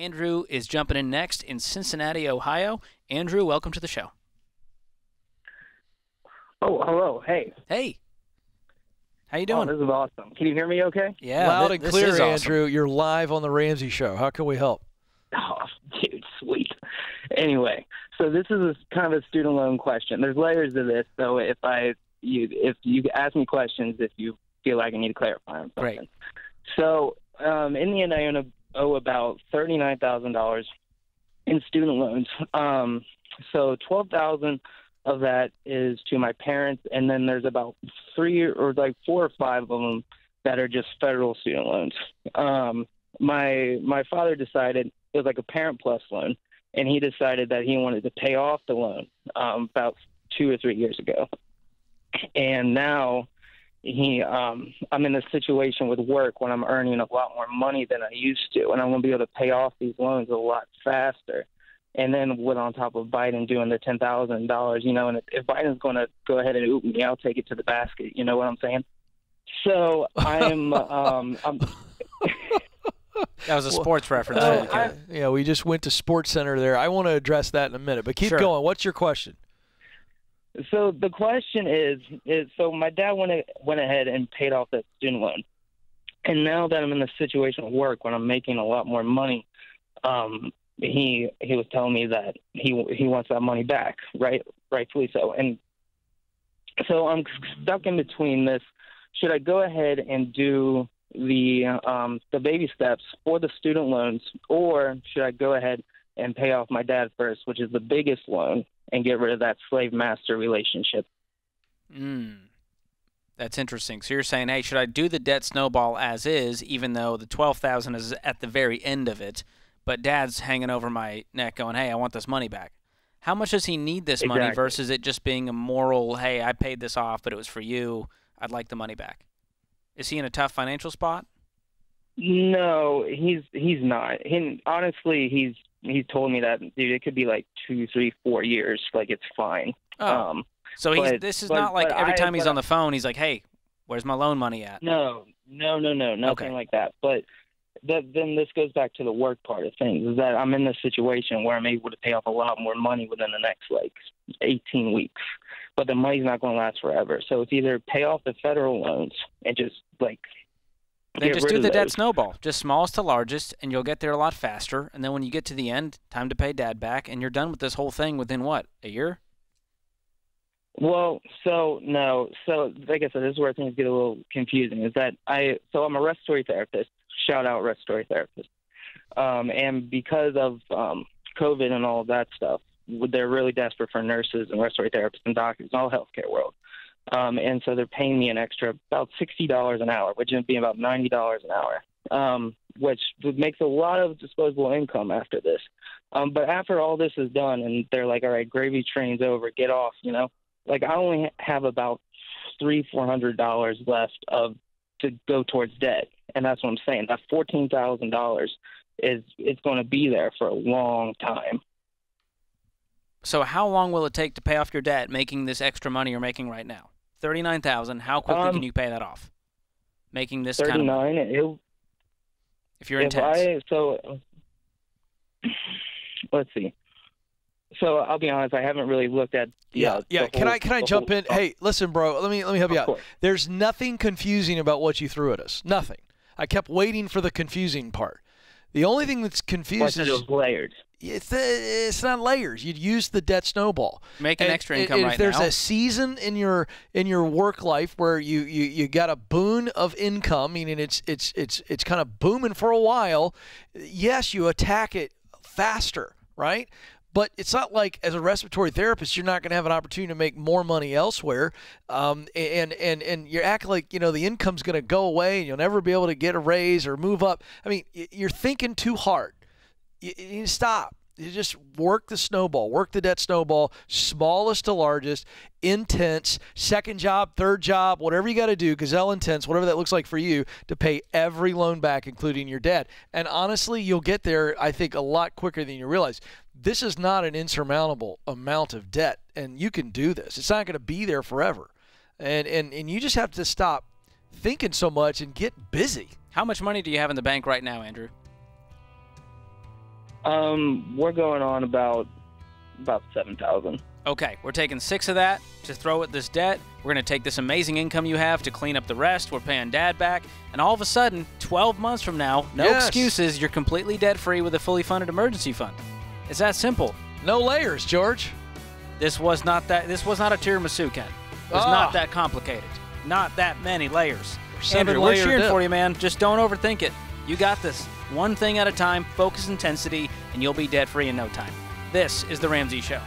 Andrew is jumping in next in Cincinnati, Ohio. Andrew, welcome to the show. Oh, hello. Hey. Hey. How you doing? Oh, this is awesome. Can you hear me okay? Yeah, loud and clear, awesome. Andrew. You're live on the Ramsey Show. How can we help? Oh, dude, sweet. Anyway, so this is kind of a student loan question. There's layers to this, so if you ask me questions, if you feel like I need to clarify on something. Great. So in the end, I owe about $39,000 in student loans. So $12,000 of that is to my parents, and then there's about 4 or 5 of them that are just federal student loans. My father decided it was like a Parent Plus loan, and he decided that he wanted to pay off the loan about 2 or 3 years ago. And now I'm in a situation with work when I'm earning a lot more money than I used to, and I'm going to be able to pay off these loans a lot faster. And then with on top of Biden doing the $10,000, and if Biden's going to go ahead and oop me, I'll take it to the basket. You know what I'm saying? So I'm That was a sports reference. Yeah, we just went to Sports Center there. I want to address that in a minute, but keep going. What's your question? So the question is so my dad went ahead and paid off that student loan. And now that I'm in the situation of work when I'm making a lot more money, he was telling me that he wants that money back, rightfully so. And so I'm stuck in between this. Should I go ahead and do the baby steps for the student loans, or should I go ahead and pay off my dad first, which is the biggest loan, and get rid of that slave-master relationship? That's interesting. So you're saying, hey, should I do the debt snowball as is, even though the $12,000 is at the very end of it, but Dad's hanging over my neck going, hey, I want this money back? How much does he need this money versus it just being a moral, hey, I paid this off, but it was for you, I'd like the money back? Is he in a tough financial spot? No, he's not. Honestly, he's told me that, dude, it could be like 2, 3, 4 years. Like, it's fine. Oh. So this is not like every time he's on the phone, he's like, hey, where's my loan money at? No, nothing like that. But then this goes back to the work part of things, is that I'm in this situation where I'm able to pay off a lot more money within the next, 18 weeks. But the money's not going to last forever. So it's either pay off the federal loans and just, then just do the debt snowball, just smallest to largest, and you'll get there a lot faster. And then when you get to the end, time to pay Dad back, and you're done with this whole thing within, what, a year? Well, no. So, like I said, this is where things get a little confusing, is that I'm a respiratory therapist, shout out respiratory therapist. And because of COVID and all of that stuff, they're really desperate for nurses and respiratory therapists and doctors in all the healthcare world. And so they're paying me an extra about $60 an hour, which would be about $90 an hour, which makes a lot of disposable income after this. But after all this is done and they're like, all right, gravy train's over, get off, I only have about $300-400 left to go towards debt. And that's what I'm saying. That $14,000 is going to be there for a long time. So how long will it take to pay off your debt making this extra money you're making right now? $39,000. How quickly can you pay that off? Making this kind of money. If you're intense. Let's see. So I'll be honest, I haven't really looked at. Can I jump in? Hey, listen, bro. Let me help you out. There's nothing confusing about what you threw at us. Nothing. I kept waiting for the confusing part. The only thing that's confusing is layered. It's not layers. You'd use the debt snowball. Make an extra income right now. If there's a season in your work life where you got a boon of income, meaning it's kind of booming for a while, yes, you attack it faster, right? But it's not like as a respiratory therapist, you're not going to have an opportunity to make more money elsewhere. And you act like, the income's going to go away and you'll never be able to get a raise or move up. I mean, you're thinking too hard. You stop. You just work the snowball, work the debt snowball, smallest to largest, intense, second job, third job, whatever you got to do, gazelle intense, whatever that looks like for you, to pay every loan back, including your debt. And honestly, you'll get there, I think, a lot quicker than you realize. This is not an insurmountable amount of debt, and you can do this. It's not going to be there forever. And you just have to stop thinking so much and get busy. How much money do you have in the bank right now, Andrew? We're going on about 7,000. Okay, we're taking 6 of that to throw at this debt. We're going to take this amazing income you have to clean up the rest. We're paying Dad back. And all of a sudden, 12 months from now, no Yes. excuses, you're completely debt-free with a fully funded emergency fund. It's that simple. No layers, George. This was not a tiramisu, Ken. It was not that complicated. Not that many layers. Andrew, we're Seven-layer cheering dip. for you, man. Just don't overthink it. You got this. One thing at a time, focus intensity, and you'll be debt-free in no time. This is The Ramsey Show.